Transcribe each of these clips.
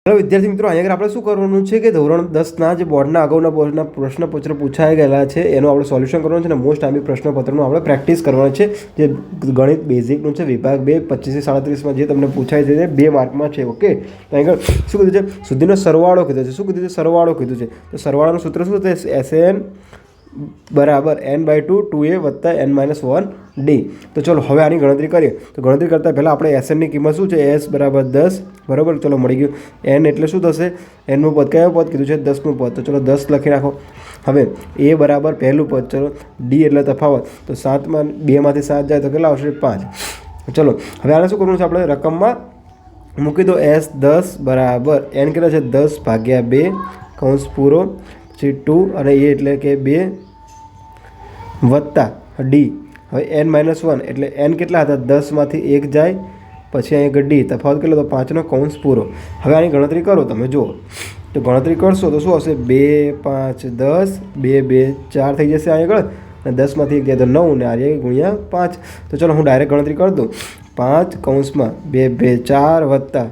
Hello વિદ્યાર્થી મિત્રો, અહીંયા આપણે શું કરવાનું છે કે ધોરણ 10ના જે બોર્ડના અગાઉના પ્રશ્નપત્ર પૂછાઈ ગયેલા છે એનું આપણે સોલ્યુશન કરવાનું છે અને મોસ્ટ આંબી પ્રશ્નપત્રનું આપણે પ્રેક્ટિસ કરવાનું છે. જે ગણિત બેઝિકનું છે વિભાગ 2 25 37માં જે તમને પૂછાય છે 2 માર્કમાં છે. ઓકે, તો અહીં શું કીધું છે? સુધીનો સરવાળો કીધો છે. શું કીધું છે? સરવાળો કીધું છે. તો સરવાળાનું સૂત્ર શું છે? SN બરાબર n/2 2a વત્તા n-1d. તો ચલો હવે આની ગણતરી કરીએ. તો ગણતરી કરતાં પહેલાં આપણે SNની કિંમત શું છે? S બરાબર 10. બરાબર, ચલો મળી ગયું. n એટલે શું થશે? nનું પદ કયું પદ કીધું છે? 10નું પદ. તો ચલો 10 લખી નાખો. હવે a બરાબર પહેલું પદ. ચલો d એટલે તફાવત. તો 7માં 2માંથી 7 જાય તો કેટલા આવશે? 5. ચલો હવે આને શું કરવાનું છે? આપણે રકમમાં મૂકી દો. S 10 બરાબર n કેટલા છે? 10/2 કૌંસ પૂરો, પછી 2 અને a એટલે કે 2 વત્તા d. હવે n-1 એટલે n કેટલા હતા? 10માંથી 1 જાય, પછી અહીં d તફાવત કેટલો? તો 5નો કૌંસ પૂરો. હવે આની ગણતરી કરો, તમે જુઓ તો ગણતરી કરશો તો શું આવશે? 2 5 10, 2 2 4 થઈ જશે અહીં આગળ, અને 10માંથી 1 જાય તો 9 ને આ ગુણ્યા 5. તો ચલો હું ડાયરેક્ટ ગણતરી કરી દઉં. 5 કૌંસમાં 2 2 4 વત્તા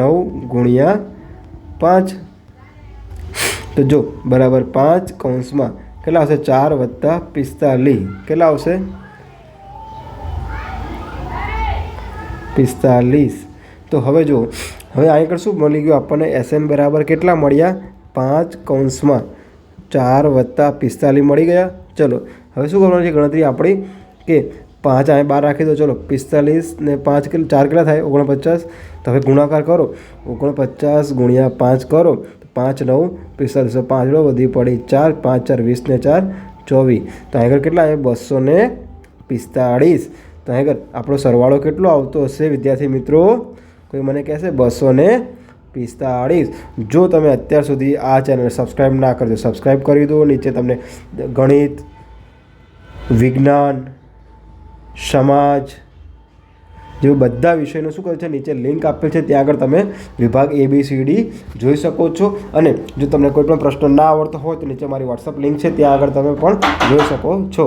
9 ગુણ્યા 5. તો જો બરાબર 5 કૌંસમાં કેટલા આવશે? 4 વત્તા 45. કેટલા આવશે? 45. તો હવે જો હવે અહીં આગળ શું મળી ગયું આપણને? SN બરાબર કેટલા મળ્યા? 5 કૌંસમાં 4 વત્તા 45 મળી ગયા. ચલો હવે શું કરવાનું છે ગણતરી આપણી? કે 5 અહીં બહાર રાખી દો. ચલો 45 ને 5 કેટલા? 4 કેટલા થાય? 49. તો હવે ગુણાકાર કરો. 49 ગુણ્યા 5 કરો. 5 9 45. 5 વધી પડી 4, 5 4 20 ને 4 24. તો આગળ કેટલા આવે? 245. તો આગળ આપણો સરવાળો કેટલો આવતો હશે વિદ્યાર્થી મિત્રો? કોઈ મને કહેશે 245. જો તમે અત્યાર સુધી આ ચેનલ સબસ્ક્રાઈબ ના કરજો, સબસ્ક્રાઈબ કરી દો. નીચે તમને ગણિત, વિજ્ઞાન, સમાજ જેવું બધા વિષયનું શું કરે છે નીચે લિંક આપેલ છે, ત્યાં આગળ તમે વિભાગ ABCD જોઈ શકો છો. અને જો તમને કોઈ પણ પ્રશ્ન ના આવડતો હોય તો નીચે મારી WhatsApp લિંક છે, ત્યાં આગળ તમે પણ જોઈ શકો છો.